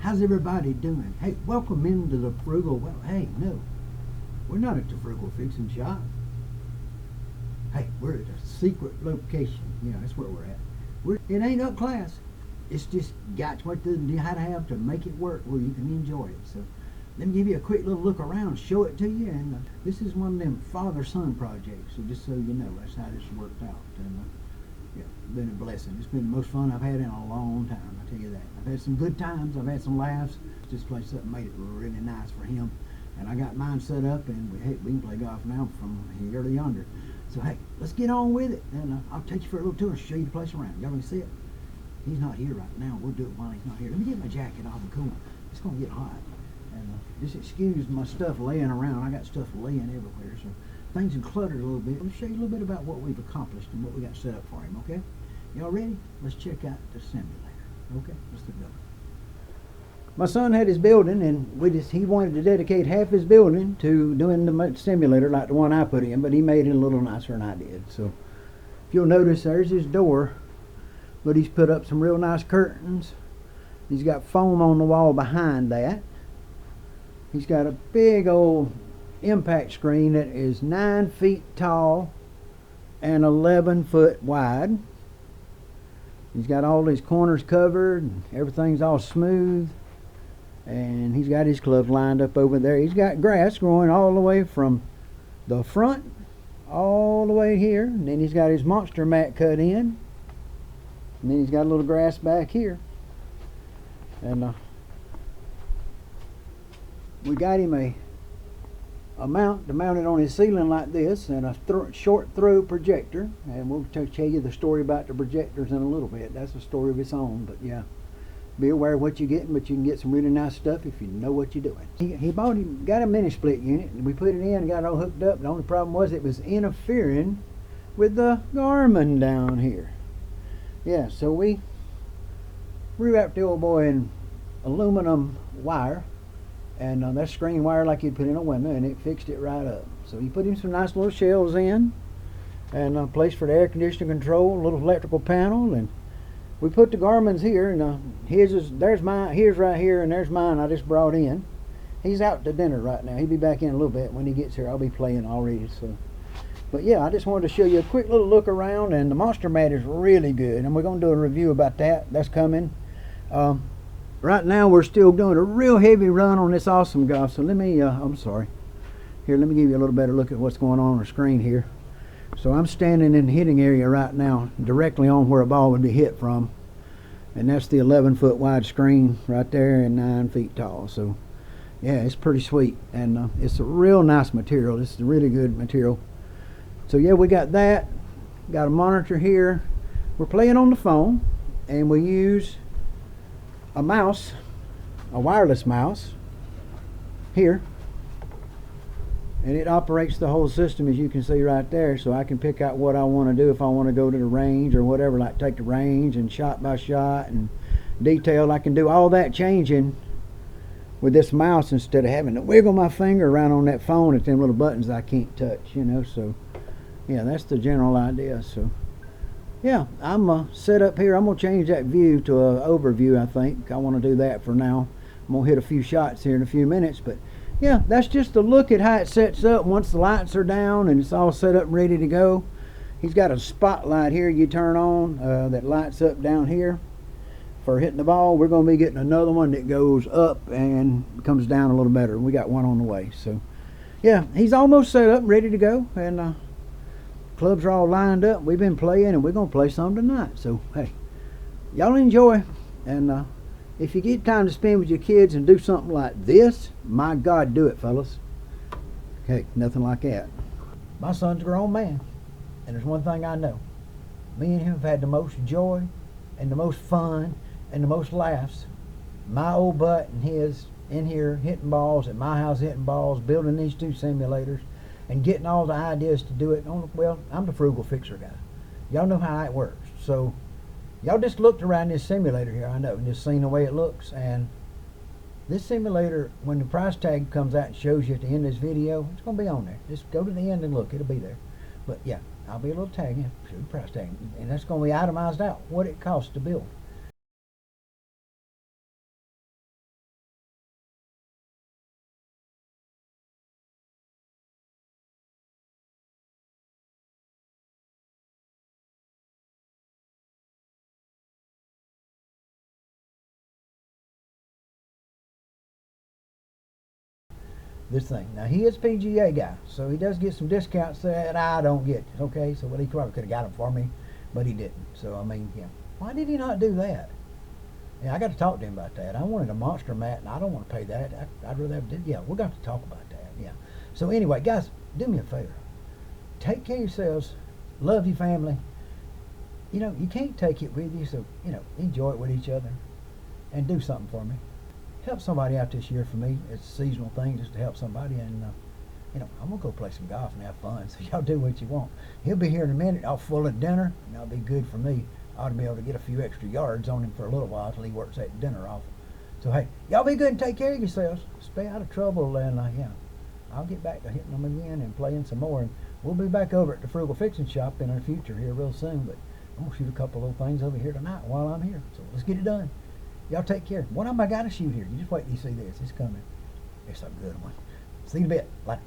How's everybody doing? Hey, welcome into the Frugal. Well, hey, no, we're not at the Frugal Fixing Shop. Hey, we're at a secret location. Yeah, that's where we're at. It ain't up class. It's just got what you how to have to make it work where you can enjoy it. So let me give you a quick little look around, show it to you. And this is one of them father-son projects. So just so you know, that's how this worked out. And yeah, been a blessing. It's been the most fun I've had in a long time, I tell you that. I've had some good times, I've had some laughs. This place up made it really nice for him. And I got mine set up, and we can play golf now from here to yonder. So hey, let's get on with it. And I'll take you for a little tour and show you the place around. Y'all can see it. He's not here right now. We'll do it while he's not here. Let me get my jacket off and cool. It's going to get hot. And just excuse my stuff laying around. I got stuff laying everywhere, so things are cluttered a little bit. Let me show you a little bit about what we've accomplished and what we got set up for him, okay? Y'all ready? Let's check out the simulator. Okay, let's get going. My son had his building, and he wanted to dedicate half his building to doing the simulator like the one I put in, but he made it a little nicer than I did. So if you'll notice, there's his door, but he's put up some real nice curtains. He's got foam on the wall behind that. He's got a big old impact screen that is 9 feet tall and 11 foot wide. He's got all his corners covered and everything's all smooth, and he's got his clubs lined up over there. He's got grass growing all the way from the front all the way here, and then he's got his monster mat cut in, and then he's got a little grass back here. And we got him a mount to mount it on his ceiling like this, and a short throw projector. And we'll tell you the story about the projectors in a little bit. That's a story of its own. But yeah, be aware of what you're getting, but you can get some really nice stuff if you know what you're doing. He got a mini split unit, and we put it in and got it all hooked up. The only problem was it was interfering with the Garmin down here. Yeah, so we rewrapped the old boy in aluminum wire, and that's screen wire like you'd put in a window, and it fixed it right up. So you put in some nice little shelves in, and a place for the air conditioning control, a little electrical panel, and we put the Garmin's here, and there's mine, here's right here, and there's mine I just brought in. He's out to dinner right now. He'll be back in a little bit. When he gets here, I'll be playing already. So, but yeah, I just wanted to show you a quick little look around, and the monster mat is really good, and we're going to do a review about that. That's coming. Right now we're still doing a real heavy run on this awesome golf. So let me, I'm sorry. Here, let me give you a little better look at what's going on the screen here. So I'm standing in the hitting area right now, directly on where a ball would be hit from. And that's the 11 foot wide screen right there and 9 feet tall. So yeah, it's pretty sweet. And it's a real nice material. It's a really good material. So yeah, we got that. Got a monitor here. We're playing on the phone, and we use a mouse, a wireless mouse here, and it operates the whole system, as you can see right there. So I can pick out what I want to do, if I want to go to the range or whatever, like take the range and shot by shot and detail. I can do all that changing with this mouse instead of having to wiggle my finger around on that phone at them little buttons I can't touch, you know. So yeah, that's the general idea. So yeah, I'm set up here. I'm going to change that view to an overview, I think. I want to do that for now. I'm going to hit a few shots here in a few minutes. But yeah, that's just a look at how it sets up once the lights are down and it's all set up and ready to go. He's got a spotlight here you turn on that lights up down here for hitting the ball. We're going to be getting another one that goes up and comes down a little better. We got one on the way. So yeah, he's almost set up, ready to go. And clubs are all lined up. We've been playing, and we're going to play some tonight. So, hey, y'all enjoy. And if you get time to spend with your kids and do something like this, my God, do it, fellas. Okay, nothing like that. My son's a grown man, and there's one thing I know. Me and him have had the most joy and the most fun and the most laughs. My old butt and his in here hitting balls, at my house hitting balls, building these two simulators, and getting all the ideas to do it. Well, I'm the Frugal Fixer guy. Y'all know how it works. So y'all just looked around this simulator here, I know, and just seen the way it looks. And this simulator, when the price tag comes out and shows you at the end of this video, it's going to be on there. Just go to the end and look. It'll be there. But yeah, I'll be a little tag in, show the price tag. And that's going to be itemized out, what it costs to build. this thing. Now he is a PGA guy, so he does get some discounts that I don't get. Okay, so well, he probably could have got them for me, but he didn't. So I mean, yeah, why did he not do that? Yeah, I got to talk to him about that. I wanted a monster mat, and I don't want to pay that. I'd rather have. Yeah, we're going to talk about that. Yeah. So anyway, guys, do me a favor. Take care of yourselves. Love your family. You know, you can't take it with you, so you know, enjoy it with each other, and do something for me. Help somebody out this year for me. It's a seasonal thing, just to help somebody, and you know, I'm gonna go play some golf and have fun. So y'all do what you want. He'll be here in a minute. I'll full of dinner, and that'll be good for me. I ought to be able to get a few extra yards on him for a little while till he works that dinner off. So hey, y'all be good and take care of yourselves. Stay out of trouble, and yeah, I'll get back to hitting them again and playing some more. And we'll be back over at the Frugal Fixing Shop in our future here real soon. But I'm gonna shoot a couple of things over here tonight while I'm here. So let's get it done. Y'all take care. What am I got to shoot here? You just wait till you see this. It's coming. It's a good one. See you in a bit. Later.